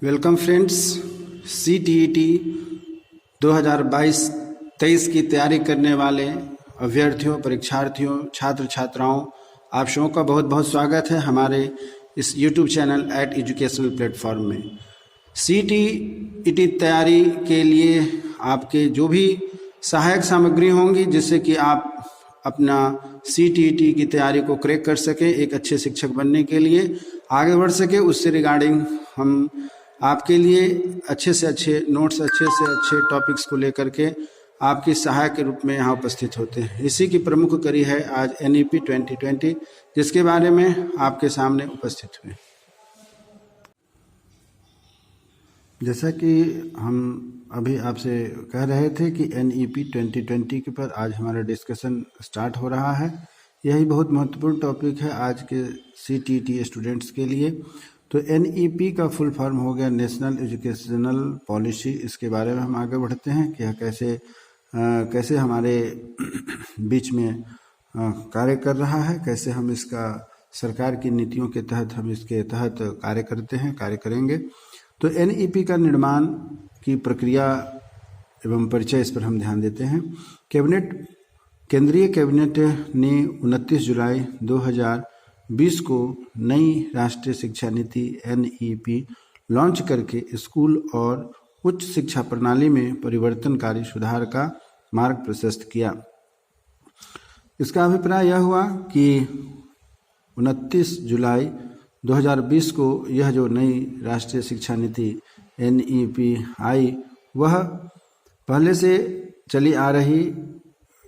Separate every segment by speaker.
Speaker 1: Welcome friends. CTET 2022-23 की तैयारी करने वाले अभ्यर्थियों, परीक्षार्थियों, छात्र छात्राओं, आप सबों का बहुत बहुत स्वागत है हमारे इस YouTube चैनल @एजुकेशनल प्लेटफॉर्म में। CTET तैयारी के लिए आपके जो भी सहायक सामग्री होंगी जिससे कि आप अपना CTET की तैयारी को क्रैक कर सकें, एक अच्छे शिक्षक बनने के लिए आगे बढ़ सके, उससे रिगार्डिंग हम आपके लिए अच्छे से अच्छे नोट्स, अच्छे से अच्छे टॉपिक्स को लेकर के आपकी सहायक के रूप में यहाँ उपस्थित होते हैं। इसी की प्रमुख कड़ी है आज NEP 2020, जिसके बारे में आपके सामने उपस्थित हुए। जैसा कि हम अभी आपसे कह रहे थे कि NEP 2020 के पर आज हमारा डिस्कशन स्टार्ट हो रहा है। यही बहुत महत्वपूर्ण टॉपिक है आज के CTET स्टूडेंट्स के लिए। तो NEP का फुल फॉर्म हो गया नेशनल एजुकेशनल पॉलिसी। इसके बारे में हम आगे बढ़ते हैं कि यह कैसे हमारे बीच में कार्य कर रहा है, कैसे हम इसका सरकार की नीतियों के तहत हम इसके तहत कार्य करते हैं, कार्य करेंगे। तो NEP का निर्माण की प्रक्रिया एवं परिचय, इस पर हम ध्यान देते हैं। केंद्रीय कैबिनेट ने 29 जुलाई 2020 को नई राष्ट्रीय शिक्षा नीति NEP लॉन्च करके स्कूल और उच्च शिक्षा प्रणाली में परिवर्तनकारी सुधार का मार्ग प्रशस्त किया। इसका अभिप्राय यह हुआ कि 29 जुलाई 2020 को यह जो नई राष्ट्रीय शिक्षा नीति NEP आई, वह पहले से चली आ रही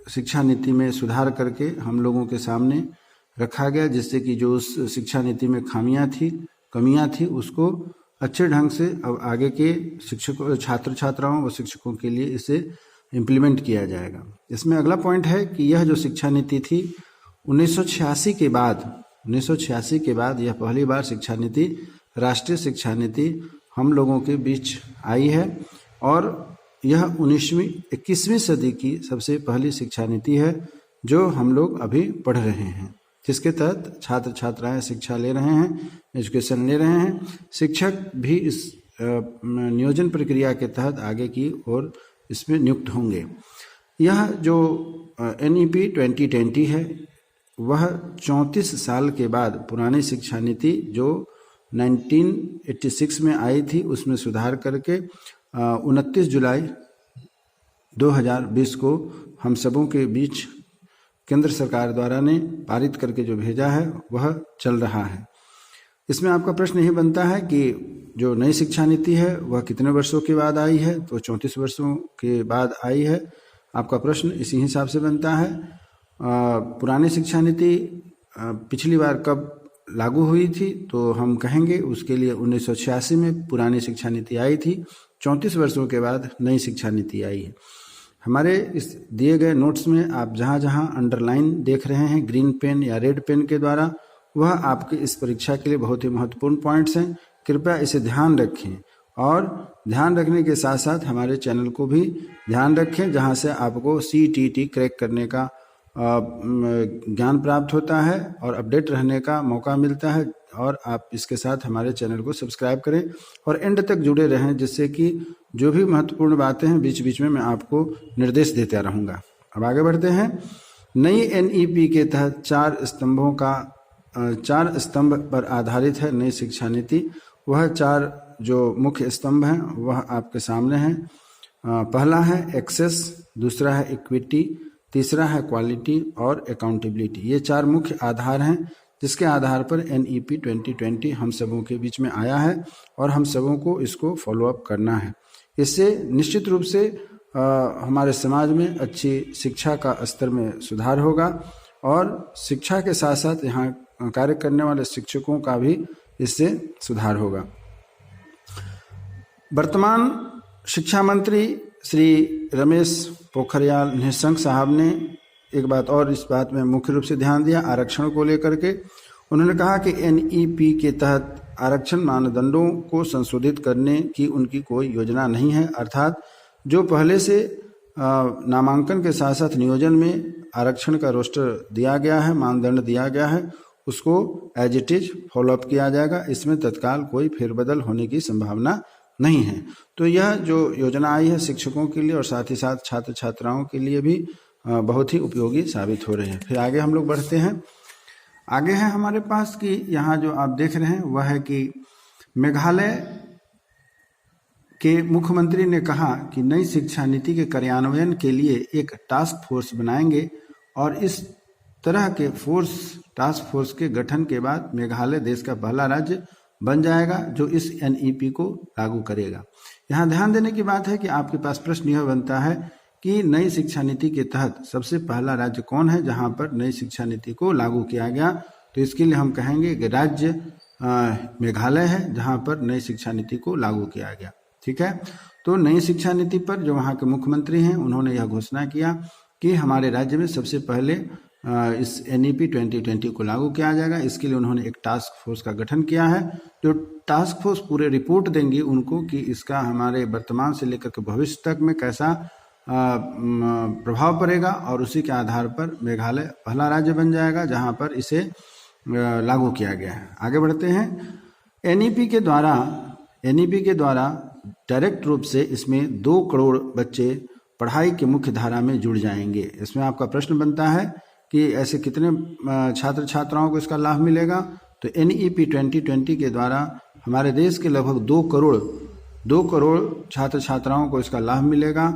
Speaker 1: शिक्षा नीति में सुधार करके हम लोगों के सामने रखा गया, जिससे कि जो उस शिक्षा नीति में कमियां थी उसको अच्छे ढंग से अब आगे के शिक्षकों, छात्र छात्राओं व शिक्षकों के लिए इसे इम्प्लीमेंट किया जाएगा। इसमें अगला पॉइंट है कि यह जो शिक्षा नीति थी 1986 के बाद यह पहली बार शिक्षा नीति, राष्ट्रीय शिक्षा नीति हम लोगों के बीच आई है और यह 21वीं सदी की सबसे पहली शिक्षा नीति है जो हम लोग अभी पढ़ रहे हैं, जिसके तहत छात्र छात्राएं शिक्षा ले रहे हैं, एजुकेशन ले रहे हैं। शिक्षक भी इस नियोजन प्रक्रिया के तहत आगे की ओर इसमें नियुक्त होंगे। यह जो NEP 2020 है वह 34 साल के बाद पुरानी शिक्षा नीति जो 1986 में आई थी उसमें सुधार करके 29 जुलाई 2020 को हम सबों के बीच केंद्र सरकार द्वारा ने पारित करके जो भेजा है वह चल रहा है। इसमें आपका प्रश्न यही बनता है कि जो नई शिक्षा नीति है वह कितने वर्षों के बाद आई है, तो 34 वर्षों के बाद आई है। आपका प्रश्न इसी हिसाब से बनता है। पुरानी शिक्षा नीति पिछली बार कब लागू हुई थी, तो हम कहेंगे उसके लिए 1986 में पुरानी शिक्षा नीति आई थी। 34 वर्षों के बाद नई शिक्षा नीति आई है। हमारे इस दिए गए नोट्स में आप जहाँ जहाँ अंडरलाइन देख रहे हैं ग्रीन पेन या रेड पेन के द्वारा, वह आपके इस परीक्षा के लिए बहुत ही महत्वपूर्ण पॉइंट्स हैं। कृपया इसे ध्यान रखें और ध्यान रखने के साथ साथ हमारे चैनल को भी ध्यान रखें, जहाँ से आपको CTET क्रैक करने का ज्ञान प्राप्त होता है और अपडेट रहने का मौका मिलता है। और आप इसके साथ हमारे चैनल को सब्सक्राइब करें और एंड तक जुड़े रहें, जिससे कि जो भी महत्वपूर्ण बातें हैं बीच बीच में मैं आपको निर्देश देता रहूँगा। अब आगे बढ़ते हैं। नई NEP के तहत 4 स्तंभ पर आधारित है नई शिक्षा नीति। वह 4 जो मुख्य स्तंभ हैं वह आपके सामने हैं। पहला है एक्सेस, दूसरा है इक्विटी, तीसरा है क्वालिटी और अकाउंटेबिलिटी। ये 4 मुख्य आधार हैं जिसके आधार पर NEP 2020 हम सबों के बीच में आया है और हम सबों को इसको फॉलोअप करना है। इससे निश्चित रूप से हमारे समाज में अच्छी शिक्षा का स्तर में सुधार होगा और शिक्षा के साथ साथ यहाँ कार्य करने वाले शिक्षकों का भी इससे सुधार होगा। वर्तमान शिक्षा मंत्री श्री रमेश पोखरियाल निशंक साहब ने एक बात और इस बात में मुख्य रूप से ध्यान दिया आरक्षण को लेकर के। उन्होंने कहा कि NEP के तहत आरक्षण मानदंडों को संशोधित करने की उनकी कोई योजना नहीं है, अर्थात जो पहले से नामांकन के साथ साथ नियोजन में आरक्षण का रोस्टर दिया गया है, मानदंड दिया गया है, उसको एज इट इज फॉलोअप किया जाएगा। इसमें तत्काल कोई फेरबदल होने की संभावना नहीं है। तो यह जो योजना आई है शिक्षकों के लिए और साथ ही साथ छात्र छात्राओं के लिए भी बहुत ही उपयोगी साबित हो रही है। फिर आगे हम लोग बढ़ते हैं। आगे है हमारे पास कि यहाँ जो आप देख रहे हैं वह है कि मेघालय के मुख्यमंत्री ने कहा कि नई शिक्षा नीति के कार्यान्वयन के लिए एक टास्क फोर्स बनाएंगे और इस तरह के टास्क फोर्स के गठन के बाद मेघालय देश का पहला राज्य बन जाएगा जो इस एनईपी को लागू करेगा। यहाँ ध्यान देने की बात है कि आपके पास प्रश्न यह बनता है कि नई शिक्षा नीति के तहत सबसे पहला राज्य कौन है जहाँ पर नई शिक्षा नीति को लागू किया गया। तो इसके लिए हम कहेंगे कि राज्य मेघालय है जहाँ पर नई शिक्षा नीति को लागू किया गया। ठीक है, तो नई शिक्षा नीति पर जो वहाँ के मुख्यमंत्री हैं उन्होंने यह घोषणा किया कि हमारे राज्य में सबसे पहले इस एनईपी 2020 को लागू किया जाएगा। इसके लिए उन्होंने एक टास्क फोर्स का गठन किया है। जो टास्क फोर्स पूरे रिपोर्ट देंगी उनको कि इसका हमारे वर्तमान से लेकर के भविष्य तक में कैसा प्रभाव पड़ेगा और उसी के आधार पर मेघालय पहला राज्य बन जाएगा जहां पर इसे लागू किया गया है। आगे बढ़ते हैं। एनईपी के द्वारा डायरेक्ट रूप से इसमें 2 करोड़ बच्चे पढ़ाई की मुख्य धारा में जुड़ जाएंगे। इसमें आपका प्रश्न बनता है कि ऐसे कितने छात्र छात्राओं को इसका लाभ मिलेगा। तो एनईपी 2020 के द्वारा हमारे देश के लगभग 2 करोड़ छात्र छात्राओं को इसका लाभ मिलेगा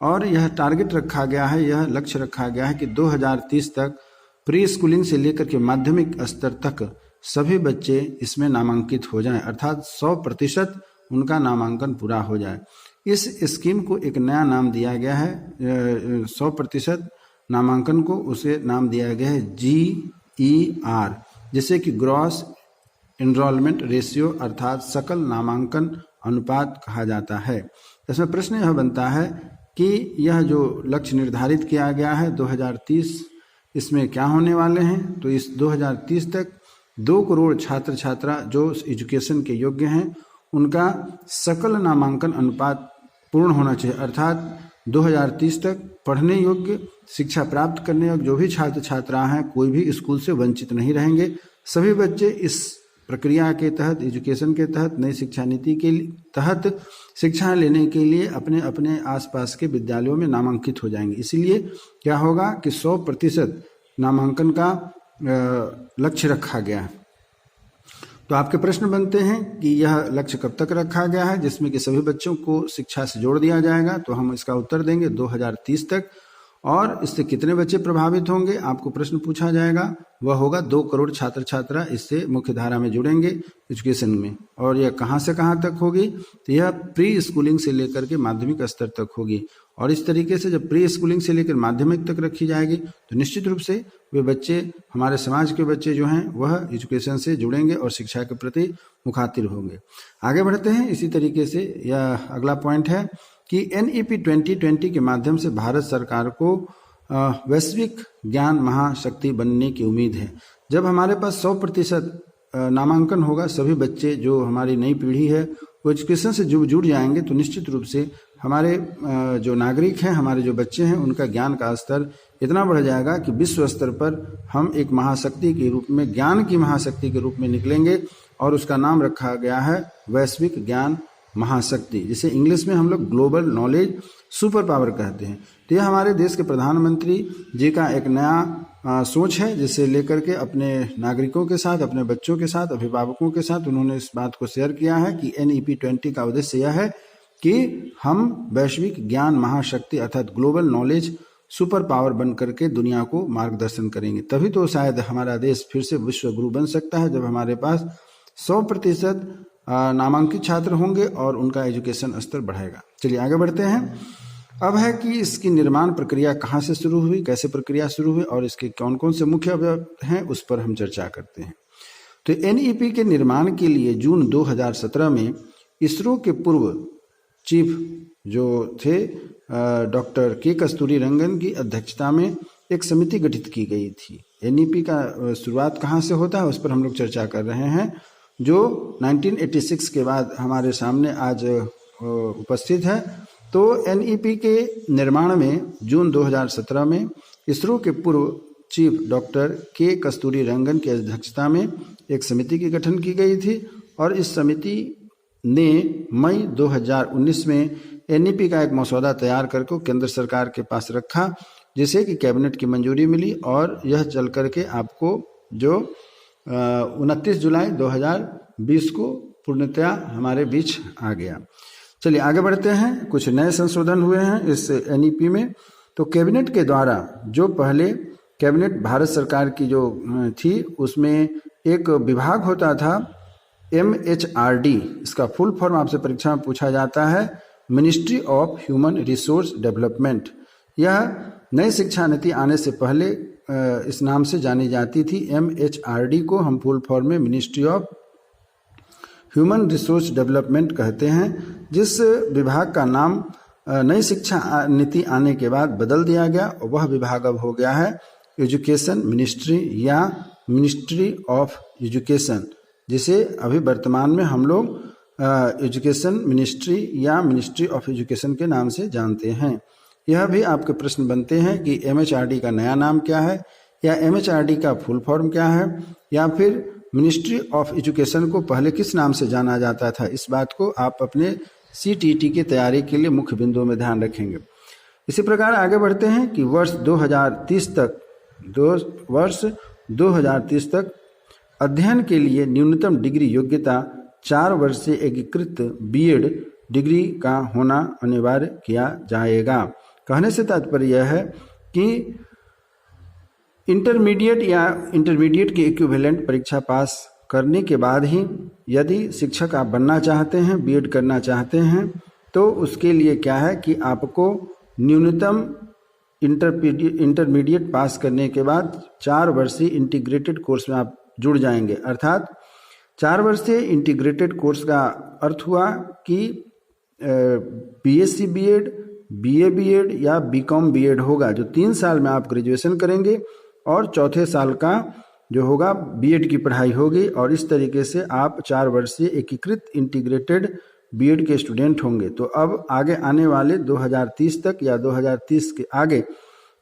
Speaker 1: और यह टारगेट रखा गया है, यह लक्ष्य रखा गया है कि 2030 तक प्री स्कूलिंग से लेकर के माध्यमिक स्तर तक सभी बच्चे इसमें नामांकित हो जाएं, अर्थात 100% उनका नामांकन पूरा हो जाए। इस स्कीम को एक नया नाम दिया गया है। 100% नामांकन को उसे नाम दिया गया है GER, जिसे कि ग्रॉस एनरोलमेंट रेशियो अर्थात सकल नामांकन अनुपात कहा जाता है। इसमें प्रश्न यह बनता है कि यह जो लक्ष्य निर्धारित किया गया है 2030, इसमें क्या होने वाले हैं। तो इस 2030 तक 2 करोड़ छात्र छात्रा जो एजुकेशन के योग्य हैं उनका सकल नामांकन अनुपात पूर्ण होना चाहिए, अर्थात 2030 तक पढ़ने योग्य, शिक्षा प्राप्त करने योग्य जो भी छात्र छात्रा हैं कोई भी स्कूल से वंचित नहीं रहेंगे। सभी बच्चे इस प्रक्रिया के तहत, एजुकेशन के तहत, नई शिक्षा नीति के तहत शिक्षा लेने के लिए अपने अपने आसपास के विद्यालयों में नामांकित हो जाएंगे। इसीलिए क्या होगा कि 100% नामांकन का लक्ष्य रखा गया है। तो आपके प्रश्न बनते हैं कि यह लक्ष्य कब तक रखा गया है जिसमें कि सभी बच्चों को शिक्षा से जोड़ दिया जाएगा। तो हम इसका उत्तर देंगे 2030 तक। और इससे कितने बच्चे प्रभावित होंगे आपको प्रश्न पूछा जाएगा, वह होगा 2 करोड़ छात्र छात्रा इससे मुख्य धारा में जुड़ेंगे एजुकेशन में। और यह कहाँ से कहाँ तक होगी, तो यह प्री स्कूलिंग से लेकर के माध्यमिक स्तर तक होगी। और इस तरीके से जब प्री स्कूलिंग से लेकर माध्यमिक तक रखी जाएगी तो निश्चित रूप से वे बच्चे, हमारे समाज के बच्चे जो हैं वह एजुकेशन से जुड़ेंगे और शिक्षा के प्रति मुखातिब होंगे। आगे बढ़ते हैं। इसी तरीके से यह अगला पॉइंट है कि एनईपी 2020 के माध्यम से भारत सरकार को वैश्विक ज्ञान महाशक्ति बनने की उम्मीद है। जब हमारे पास 100% नामांकन होगा, सभी बच्चे जो हमारी नई पीढ़ी है वो एजुकेशन से जुड़ जाएंगे, तो निश्चित रूप से हमारे जो नागरिक हैं, हमारे जो बच्चे हैं, उनका ज्ञान का स्तर इतना बढ़ जाएगा कि विश्व स्तर पर हम एक महाशक्ति के रूप में, ज्ञान की महाशक्ति के रूप में निकलेंगे। और उसका नाम रखा गया है वैश्विक ज्ञान महाशक्ति, जिसे इंग्लिश में हम लोग ग्लोबल नॉलेज सुपर पावर कहते हैं। तो यह हमारे देश के प्रधानमंत्री जी का एक नया सोच है, जिसे लेकर के अपने नागरिकों के साथ, अपने बच्चों के साथ, अभिभावकों के साथ उन्होंने इस बात को शेयर किया है कि एनईपी 20 का उद्देश्य यह है कि हम वैश्विक ज्ञान महाशक्ति अर्थात ग्लोबल नॉलेज सुपर पावर बन करके दुनिया को मार्गदर्शन करेंगे। तभी तो शायद हमारा देश फिर से विश्व गुरु बन सकता है, जब हमारे पास 100% नामांकित छात्र होंगे और उनका एजुकेशन स्तर बढ़ेगा। चलिए आगे बढ़ते हैं। अब है कि इसकी निर्माण प्रक्रिया कहाँ से शुरू हुई, कैसे प्रक्रिया शुरू हुई और इसके कौन कौन से मुख्य अवयव हैं, उस पर हम चर्चा करते हैं। तो एनईपी के निर्माण के लिए जून 2017 में इसरो के पूर्व चीफ जो थे डॉक्टर के कस्तूरी रंगन की अध्यक्षता में एक समिति गठित की गई थी। एनईपी का शुरुआत कहाँ से होता है उस पर हम लोग चर्चा कर रहे हैं, जो 1986 के बाद हमारे सामने आज उपस्थित है। तो एनईपी के निर्माण में जून 2017 में इसरो के पूर्व चीफ डॉक्टर के कस्तूरी रंगन की अध्यक्षता में एक समिति की गठन की गई थी और इस समिति ने मई 2019 में एनईपी का एक मसौदा तैयार करके केंद्र सरकार के पास रखा, जिसे कि कैबिनेट की मंजूरी मिली और यह चल करके आपको जो 29 जुलाई 2020 को पूर्णतया हमारे बीच आ गया। चलिए आगे बढ़ते हैं। कुछ नए संशोधन हुए हैं इस एनईपी में। तो कैबिनेट के द्वारा जो पहले कैबिनेट भारत सरकार की जो थी उसमें एक विभाग होता था MHRD, इसका फुल फॉर्म आपसे परीक्षा में पूछा जाता है ministry of human resource development. यह नई शिक्षा नीति आने से पहले इस नाम से जानी जाती थी। MHRD को हम फुल फॉर्म में ministry of human resource development कहते हैं, जिस विभाग का नाम नई शिक्षा नीति आने के बाद बदल दिया गया। वह विभाग अब हो गया है एजुकेशन मिनिस्ट्री या मिनिस्ट्री ऑफ एजुकेशन, जिसे अभी वर्तमान में हम लोग एजुकेशन मिनिस्ट्री या मिनिस्ट्री ऑफ एजुकेशन के नाम से जानते हैं। यह भी आपके प्रश्न बनते हैं कि MHRD का नया नाम क्या है, या MHRD का फुल फॉर्म क्या है, या फिर मिनिस्ट्री ऑफ एजुकेशन को पहले किस नाम से जाना जाता था। इस बात को आप अपने CTET की तैयारी के लिए मुख्य बिंदुओं में ध्यान रखेंगे। इसी प्रकार आगे बढ़ते हैं कि वर्ष 2030 तक अध्ययन के लिए न्यूनतम डिग्री योग्यता 4 वर्षीय एकीकृत B.Ed डिग्री का होना अनिवार्य किया जाएगा। कहने से तात्पर्य यह है कि इंटरमीडिएट की इक्विवेलेंट परीक्षा पास करने के बाद ही यदि शिक्षक आप बनना चाहते हैं, B.Ed करना चाहते हैं, तो उसके लिए क्या है कि आपको न्यूनतम इंटरमीडिएट पास करने के बाद 4 वर्षीय इंटीग्रेटेड कोर्स में आप जुड़ जाएंगे। अर्थात 4 वर्षीय इंटीग्रेटेड कोर्स का अर्थ हुआ कि BSc B.Ed, BA B.Ed या BCom B.Ed होगा, जो 3 साल में आप ग्रेजुएशन करेंगे और चौथे साल का जो होगा B.Ed की पढ़ाई होगी, और इस तरीके से आप 4 वर्षीय एकीकृत इंटीग्रेटेड B.Ed के स्टूडेंट होंगे। तो अब आगे आने वाले 2030 तक या 2030 के आगे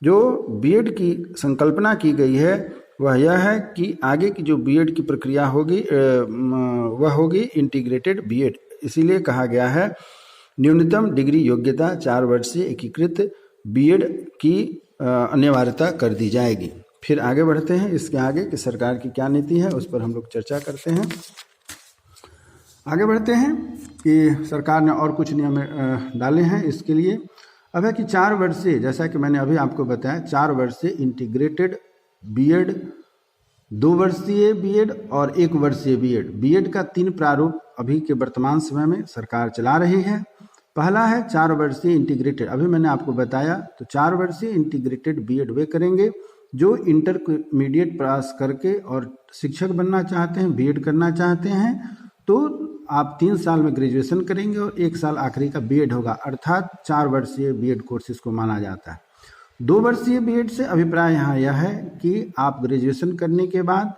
Speaker 1: जो B.Ed की संकल्पना की गई है वह यह है कि आगे की जो B.Ed की प्रक्रिया होगी वह होगी इंटीग्रेटेड B.Ed। इसीलिए कहा गया है न्यूनतम डिग्री योग्यता 4 वर्षीय एकीकृत B.Ed की अनिवार्यता कर दी जाएगी। फिर आगे बढ़ते हैं। इसके आगे कि सरकार की क्या नीति है उस पर हम लोग चर्चा करते हैं। आगे बढ़ते हैं कि सरकार ने और कुछ नियम डाले हैं इसके लिए। अब है कि 4 वर्षीय, जैसा कि मैंने अभी आपको बताया, 4 वर्षीय इंटीग्रेटेड B.Ed, 2 वर्षीय B.Ed और 1 वर्षीय B.Ed। B.Ed का 3 प्रारूप अभी के वर्तमान समय में सरकार चला रही है। पहला है 4 वर्षीय इंटीग्रेटेड, अभी मैंने आपको बताया। तो 4 वर्षीय इंटीग्रेटेड B.Ed वे करेंगे जो इंटरमीडिएट पास करके और शिक्षक बनना चाहते हैं, B.Ed करना चाहते हैं। तो आप 3 साल में ग्रेजुएशन करेंगे और 1 साल आखिरी का B.Ed होगा, अर्थात 4 वर्षीय B.Ed कोर्सेज को माना जाता है। 2 वर्षीय B.Ed से अभिप्राय यहाँ यह है कि आप ग्रेजुएशन करने के बाद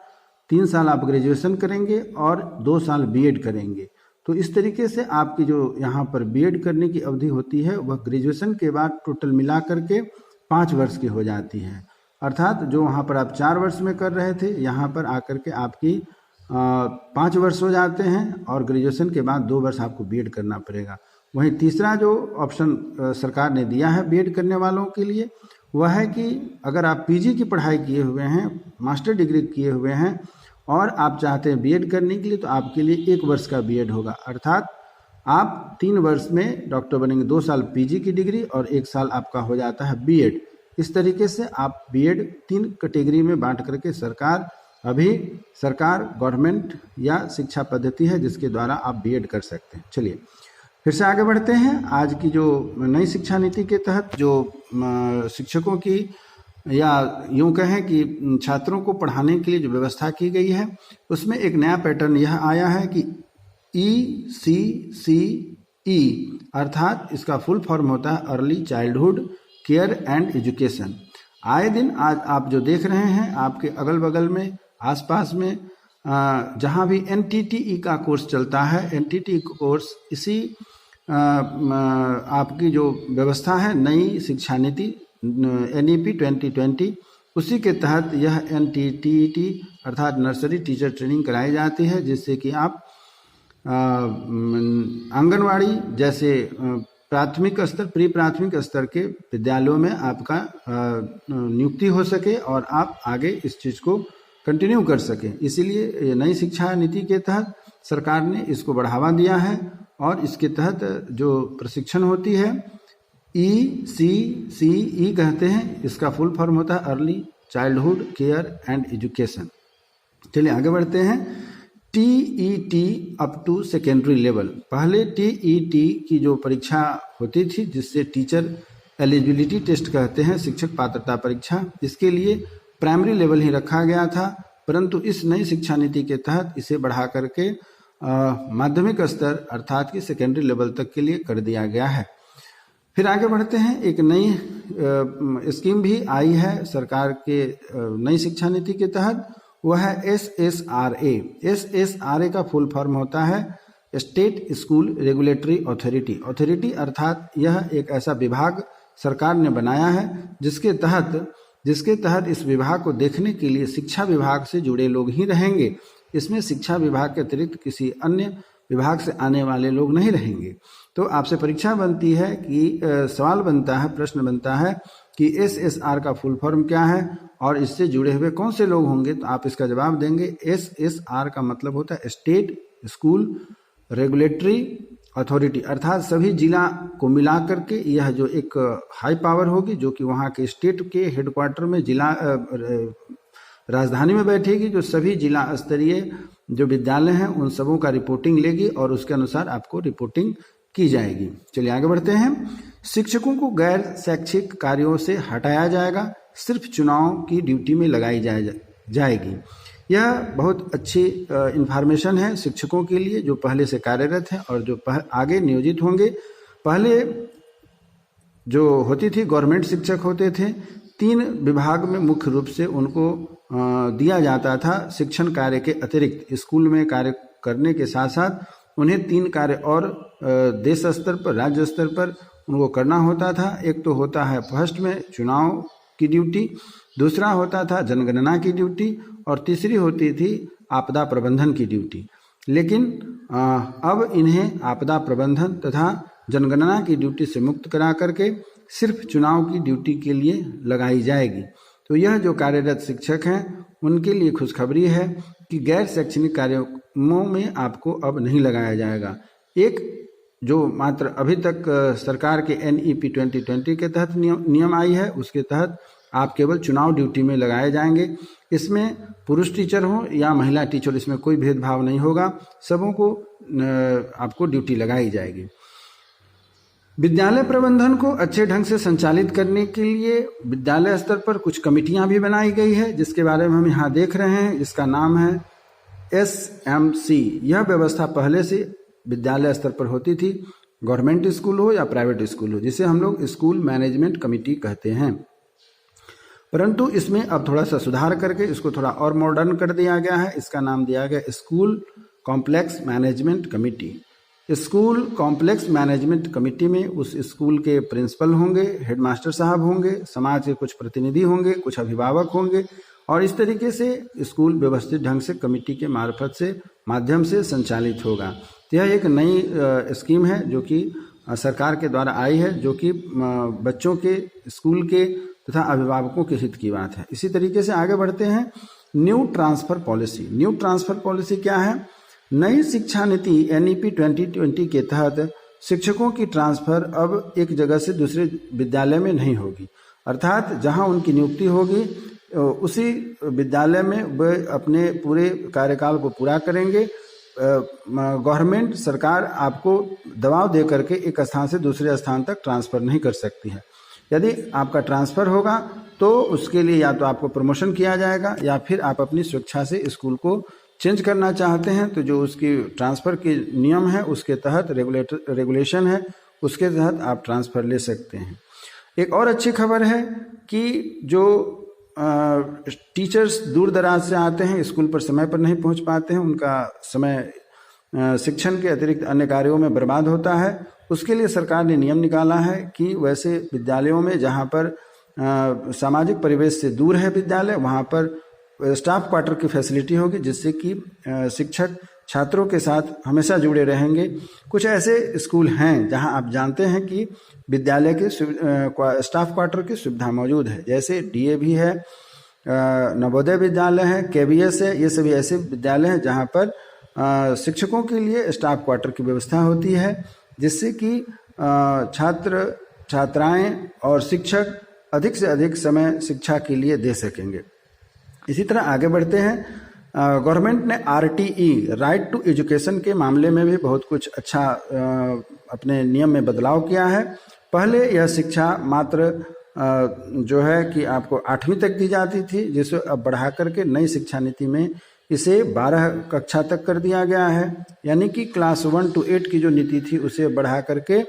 Speaker 1: 3 साल आप ग्रेजुएशन करेंगे और 2 साल B.Ed करेंगे। तो इस तरीके से आपकी जो यहाँ पर B.Ed करने की अवधि होती है वह ग्रेजुएशन के बाद टोटल मिला करके 5 वर्ष की हो जाती है। अर्थात जो वहाँ पर आप 4 वर्ष में कर रहे थे, यहाँ पर आकर के आपकी 5 वर्ष हो जाते हैं और ग्रेजुएशन के बाद 2 वर्ष आपको B.Ed करना पड़ेगा। वहीं तीसरा जो ऑप्शन सरकार ने दिया है B.Ed करने वालों के लिए वह है कि अगर आप PG की पढ़ाई किए हुए हैं, मास्टर डिग्री किए हुए हैं और आप चाहते हैं B.Ed करने के लिए, तो आपके लिए 1 वर्ष का B.Ed होगा। अर्थात आप 3 वर्ष में डॉक्टर बनेंगे, 2 साल PG की डिग्री और 1 साल आपका हो जाता है B.Ed। इस तरीके से आप B.Ed 3 कैटेगरी में बांट करके सरकार गवर्नमेंट या शिक्षा पद्धति है जिसके द्वारा आप B.Ed कर सकते हैं। चलिए फिर से आगे बढ़ते हैं। आज की जो नई शिक्षा नीति के तहत जो शिक्षकों की या यूँ कहें कि छात्रों को पढ़ाने के लिए जो व्यवस्था की गई है उसमें एक नया पैटर्न यह आया है कि ECCE, अर्थात इसका फुल फॉर्म होता है early childhood care and education. आए दिन आज आप जो देख रहे हैं आपके अगल बगल में आसपास में जहाँ भी NTTE का कोर्स चलता है, NTTE कोर्स इसी आपकी जो व्यवस्था है नई शिक्षा नीति NEP 2020 उसी के तहत यह NTTET अर्थात नर्सरी टीचर ट्रेनिंग कराई जाती है, जिससे कि आप आंगनवाड़ी जैसे प्राथमिक स्तर, प्री प्राथमिक स्तर के विद्यालयों में आपका नियुक्ति हो सके और आप आगे इस चीज़ को कंटिन्यू कर सकें। इसीलिए नई शिक्षा नीति के तहत सरकार ने इसको बढ़ावा दिया है और इसके तहत जो प्रशिक्षण होती है ECCE कहते हैं, इसका फुल फॉर्म होता है early childhood care and education. चलिए आगे बढ़ते हैं। TET up to secondary level. पहले TET की जो परीक्षा होती थी, जिससे टीचर एलिजिबिलिटी टेस्ट कहते हैं, शिक्षक पात्रता परीक्षा, इसके लिए प्राइमरी लेवल ही रखा गया था, परंतु इस नई शिक्षा नीति के तहत इसे बढ़ा करके माध्यमिक स्तर अर्थात कि सेकेंडरी लेवल तक के लिए कर दिया गया है। फिर आगे बढ़ते हैं। एक नई स्कीम भी आई है सरकार के नई शिक्षा नीति के तहत, वह है SSRA। SSRA का फुल फॉर्म होता है state school regulatory authority. Authority अर्थात यह एक ऐसा विभाग सरकार ने बनाया है जिसके तहत इस विभाग को देखने के लिए शिक्षा विभाग से जुड़े लोग ही रहेंगे। इसमें शिक्षा विभाग के अतिरिक्त किसी अन्य विभाग से आने वाले लोग नहीं रहेंगे। तो आपसे परीक्षा बनती है कि सवाल बनता है, प्रश्न बनता है कि SSR का फुल फॉर्म क्या है और इससे जुड़े हुए कौन से लोग होंगे। तो आप इसका जवाब देंगे SSR का मतलब होता है स्टेट स्कूल रेगुलेटरी अथॉरिटी, अर्थात सभी जिला को मिला करके यह जो एक हाई पावर होगी, जो कि वहाँ के स्टेट के हेडक्वार्टर में जिला राजधानी में बैठेगी, जो सभी जिला स्तरीय जो विद्यालय हैं उन सबों का रिपोर्टिंग लेगी और उसके अनुसार आपको रिपोर्टिंग की जाएगी। चलिए आगे बढ़ते हैं। शिक्षकों को गैर शैक्षिक कार्यों से हटाया जाएगा, सिर्फ चुनाव की ड्यूटी में लगाई जाएगी। यह बहुत अच्छी इंफॉर्मेशन है शिक्षकों के लिए जो पहले से कार्यरत हैं और जो आगे नियोजित होंगे। पहले जो होती थी गवर्नमेंट शिक्षक होते थे, 3 विभाग में मुख्य रूप से उनको दिया जाता था शिक्षण कार्य के अतिरिक्त। स्कूल में कार्य करने के साथ साथ उन्हें 3 कार्य और देश स्तर पर, राज्य स्तर पर उनको करना होता था। एक तो होता है फर्स्ट में चुनाव की ड्यूटी, दूसरा होता था जनगणना की ड्यूटी और तीसरी होती थी आपदा प्रबंधन की ड्यूटी। लेकिन अब इन्हें आपदा प्रबंधन तथा जनगणना की ड्यूटी से मुक्त करा करके सिर्फ चुनाव की ड्यूटी के लिए लगाई जाएगी। तो यह जो कार्यरत शिक्षक हैं उनके लिए खुशखबरी है कि गैर शैक्षणिक कार्यों में आपको अब नहीं लगाया जाएगा। एक जो मात्र अभी तक सरकार के NEP 2020 के तहत नियम आई है, उसके तहत आप केवल चुनाव ड्यूटी में लगाए जाएंगे। इसमें पुरुष टीचर हो या महिला टीचर, इसमें कोई भेदभाव नहीं होगा, सबों को आपको ड्यूटी लगाई जाएगी। विद्यालय प्रबंधन को अच्छे ढंग से संचालित करने के लिए विद्यालय स्तर पर कुछ कमेटियां भी बनाई गई है, जिसके बारे में हम यहाँ देख रहे हैं। इसका नाम है SMC। यह व्यवस्था पहले से विद्यालय स्तर पर होती थी, गवर्नमेंट स्कूल हो या प्राइवेट स्कूल हो, जिसे हम लोग स्कूल मैनेजमेंट कमेटी कहते हैं। परंतु इसमें अब थोड़ा सा सुधार करके इसको थोड़ा और मॉडर्न कर दिया गया है। इसका नाम दिया गया school complex management committee. School complex management committee में उस स्कूल के प्रिंसिपल होंगे, हेडमास्टर साहब होंगे, समाज के कुछ प्रतिनिधि होंगे, कुछ अभिभावक होंगे और इस तरीके से स्कूल व्यवस्थित ढंग से कमेटी के माध्यम से संचालित होगा। तो यह एक नई स्कीम है जो कि सरकार के द्वारा आई है, जो कि बच्चों के, स्कूल के तथा अभिभावकों के हित की बात है। इसी तरीके से आगे बढ़ते हैं। New transfer policy. New transfer policy क्या है? नई शिक्षा नीति NEP 2020 के तहत शिक्षकों की ट्रांसफर अब एक जगह से दूसरे विद्यालय में नहीं होगी, अर्थात जहां उनकी नियुक्ति होगी उसी विद्यालय में वे अपने पूरे कार्यकाल को पूरा करेंगे। गवर्नमेंट, सरकार आपको दबाव दे करके एक स्थान से दूसरे स्थान तक ट्रांसफ़र नहीं कर सकती है। यदि आपका ट्रांसफ़र होगा तो उसके लिए या तो आपको प्रमोशन किया जाएगा या फिर आप अपनी स्वेच्छा से स्कूल को चेंज करना चाहते हैं तो जो उसकी ट्रांसफ़र के नियम है उसके तहत रेगुलेशन है, उसके तहत आप ट्रांसफ़र ले सकते हैं। एक और अच्छी खबर है कि जो टीचर्स दूर दराज से आते हैं, स्कूल पर समय पर नहीं पहुंच पाते हैं, उनका समय शिक्षण के अतिरिक्त अन्य कार्यों में बर्बाद होता है, उसके लिए सरकार ने नियम निकाला है कि वैसे विद्यालयों में जहां पर सामाजिक परिवेश से दूर है विद्यालय, वहाँ पर स्टाफ क्वार्टर की फैसिलिटी होगी, जिससे कि शिक्षक छात्रों के साथ हमेशा जुड़े रहेंगे। कुछ ऐसे स्कूल हैं जहां आप जानते हैं कि विद्यालय के स्टाफ क्वार्टर की सुविधा मौजूद है, जैसे DAV है, नवोदय विद्यालय है, KVS है। ये सभी ऐसे विद्यालय हैं जहां पर शिक्षकों के लिए स्टाफ क्वार्टर की व्यवस्था होती है, जिससे कि छात्र छात्राएं और शिक्षक अधिक से अधिक समय शिक्षा के लिए दे सकेंगे। इसी तरह आगे बढ़ते हैं। गवर्नमेंट ने RTE राइट टू एजुकेशन के मामले में भी बहुत कुछ अच्छा अपने नियम में बदलाव किया है। पहले यह शिक्षा मात्र जो है कि आपको 8वीं तक दी जाती थी, जिसे अब बढ़ा करके नई शिक्षा नीति में इसे 12 कक्षा तक कर दिया गया है। यानी कि क्लास 1 to 8 की जो नीति थी उसे बढ़ा करके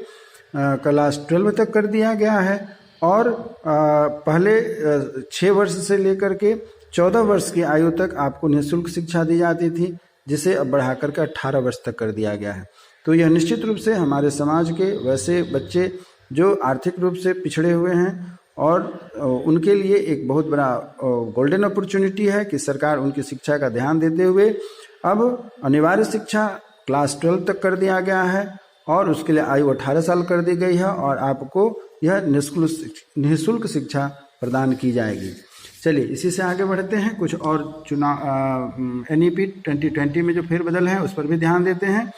Speaker 1: क्लास 12 तक कर दिया गया है। और पहले 6 वर्ष से लेकर के 14 वर्ष की आयु तक आपको निःशुल्क शिक्षा दी जाती थी, जिसे अब बढ़ा करके 18 वर्ष तक कर दिया गया है। तो यह निश्चित रूप से हमारे समाज के वैसे बच्चे जो आर्थिक रूप से पिछड़े हुए हैं और उनके लिए एक बहुत बड़ा गोल्डन अपॉर्चुनिटी है कि सरकार उनकी शिक्षा का ध्यान देते हुए अब अनिवार्य शिक्षा क्लास 12 तक कर दिया गया है और उसके लिए आयु 18 साल कर दी गई है और आपको यह निःशुल्क शिक्षा प्रदान की जाएगी। चलिए इसी से आगे बढ़ते हैं। कुछ और चुनाव NEP 2020 में जो फेरबदल है उस पर भी ध्यान देते हैं।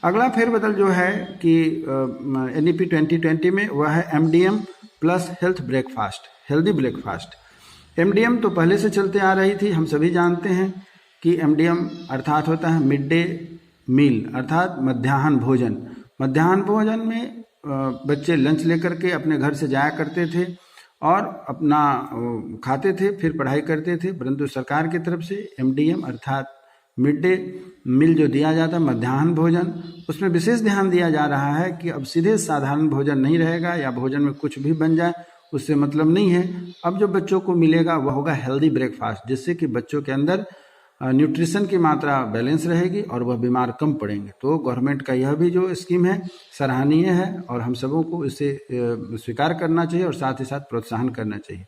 Speaker 1: अगला फेरबदल जो है कि NEP 2020 में वह है MDM plus healthy breakfast. MDM तो पहले से चलते आ रही थी, हम सभी जानते हैं कि MDM अर्थात होता है मिड डे मील, अर्थात मध्याह्न भोजन। मध्याह्न भोजन में बच्चे लंच लेकर के अपने घर से जाया करते थे और अपना खाते थे, फिर पढ़ाई करते थे। परंतु सरकार की तरफ से MDM अर्थात मिड डे मील जो दिया जाता है मध्याह्न भोजन, उसमें विशेष ध्यान दिया जा रहा है कि अब सीधे साधारण भोजन नहीं रहेगा या भोजन में कुछ भी बन जाए उससे मतलब नहीं है। अब जो बच्चों को मिलेगा वह होगा हेल्दी ब्रेकफास्ट, जिससे कि बच्चों के अंदर न्यूट्रिशन की मात्रा बैलेंस रहेगी और वह बीमार कम पड़ेंगे। तो गवर्नमेंट का यह भी जो स्कीम है सराहनीय है और हम सबों को इसे स्वीकार करना चाहिए और साथ ही साथ प्रोत्साहन करना चाहिए।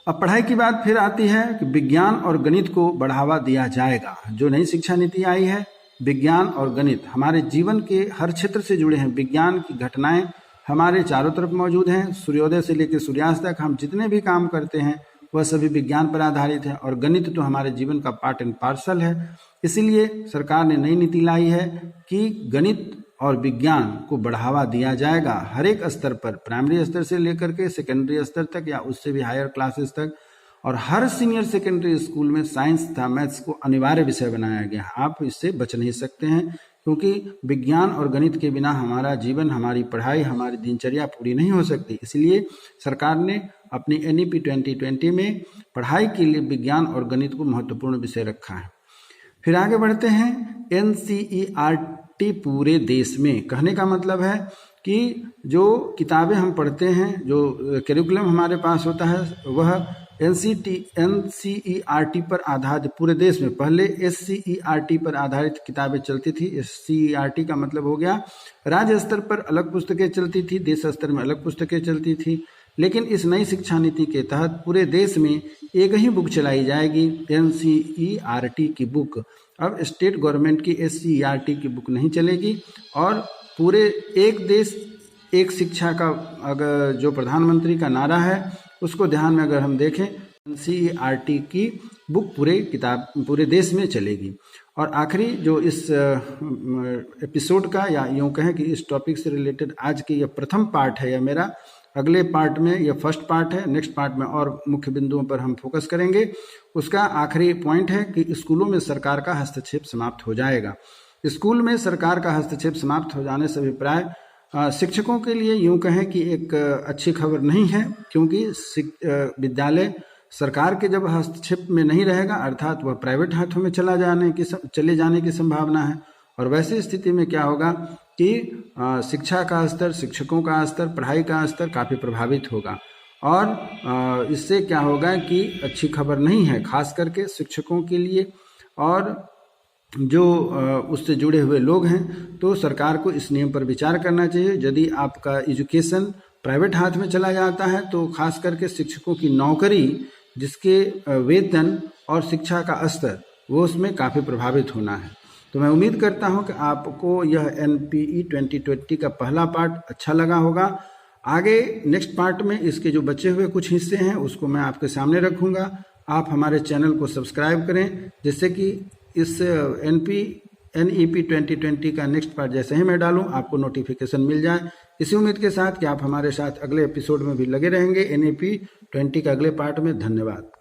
Speaker 1: अब पढ़ाई की बात फिर आती है कि विज्ञान और गणित को बढ़ावा दिया जाएगा। जो नई शिक्षा नीति आई है, विज्ञान और गणित हमारे जीवन के हर क्षेत्र से जुड़े हैं। विज्ञान की घटनाएं हमारे चारों तरफ मौजूद हैं। सूर्योदय से लेकर सूर्यास्त तक हम जितने भी काम करते हैं वह सभी विज्ञान पर आधारित है और गणित तो हमारे जीवन का पार्ट एंड पार्सल है। इसीलिए सरकार ने नई नीति लाई है कि गणित और विज्ञान को बढ़ावा दिया जाएगा हर एक स्तर पर, प्राइमरी स्तर से लेकर के सेकेंडरी स्तर तक या उससे भी हायर क्लासेस तक। और हर सीनियर सेकेंडरी स्कूल में साइंस तथा मैथ्स को अनिवार्य विषय बनाया गया। आप इससे बच नहीं सकते हैं, क्योंकि विज्ञान और गणित के बिना हमारा जीवन, हमारी पढ़ाई, हमारी दिनचर्या पूरी नहीं हो सकती। इसलिए सरकार ने अपनी NEP 2020 में पढ़ाई के लिए विज्ञान और गणित को महत्वपूर्ण विषय रखा है। फिर आगे बढ़ते हैं। NCERT पूरे देश में, कहने का मतलब है कि जो किताबें हम पढ़ते हैं, जो करिकुलम हमारे पास होता है, वह NCERT पर आधारित पूरे देश में। पहले SCERT पर आधारित किताबें चलती थी। SCERT का मतलब हो गया राज्य स्तर पर अलग पुस्तकें चलती थी, देश स्तर में अलग पुस्तकें चलती थी। लेकिन इस नई शिक्षा नीति के तहत पूरे देश में एक ही बुक चलाई जाएगी, NCERT की बुक। अब स्टेट गवर्नमेंट की SCERT की बुक नहीं चलेगी और पूरे एक देश एक शिक्षा का अगर जो प्रधानमंत्री का नारा है उसको ध्यान में अगर हम देखें, NCERT की बुक पूरे देश में चलेगी। और आखिरी जो इस एपिसोड का या यूँ कहें कि इस टॉपिक से रिलेटेड आज की यह प्रथम पार्ट है, यह मेरा अगले पार्ट में यह फर्स्ट पार्ट है, नेक्स्ट पार्ट में और मुख्य बिंदुओं पर हम फोकस करेंगे। उसका आखिरी पॉइंट है कि स्कूलों में सरकार का हस्तक्षेप समाप्त हो जाएगा। स्कूल में सरकार का हस्तक्षेप समाप्त हो जाने से अभिप्राय शिक्षकों के लिए यूं कहें कि एक अच्छी खबर नहीं है, क्योंकि विद्यालय सरकार के जब हस्तक्षेप में नहीं रहेगा, अर्थात वह प्राइवेट हाथों में चले जाने की संभावना है। और वैसी स्थिति में क्या होगा कि शिक्षा का स्तर, शिक्षकों का स्तर, पढ़ाई का स्तर काफ़ी प्रभावित होगा। और इससे क्या होगा कि अच्छी खबर नहीं है, खास करके शिक्षकों के लिए और जो उससे जुड़े हुए लोग हैं। तो सरकार को इस नियम पर विचार करना चाहिए। यदि आपका एजुकेशन प्राइवेट हाथ में चला जाता है तो खास करके शिक्षकों की नौकरी, जिसके वेतन और शिक्षा का स्तर, वो उसमें काफ़ी प्रभावित होना है। तो मैं उम्मीद करता हूं कि आपको यह NPE 2020 का पहला पार्ट अच्छा लगा होगा। आगे नेक्स्ट पार्ट में इसके जो बचे हुए कुछ हिस्से हैं उसको मैं आपके सामने रखूंगा। आप हमारे चैनल को सब्सक्राइब करें, जिससे कि इस NEP 2020 का नेक्स्ट पार्ट जैसे ही मैं डालूं आपको नोटिफिकेशन मिल जाए। इसी उम्मीद के साथ कि आप हमारे साथ अगले एपिसोड में भी लगे रहेंगे NEP 20 के अगले पार्ट में। धन्यवाद।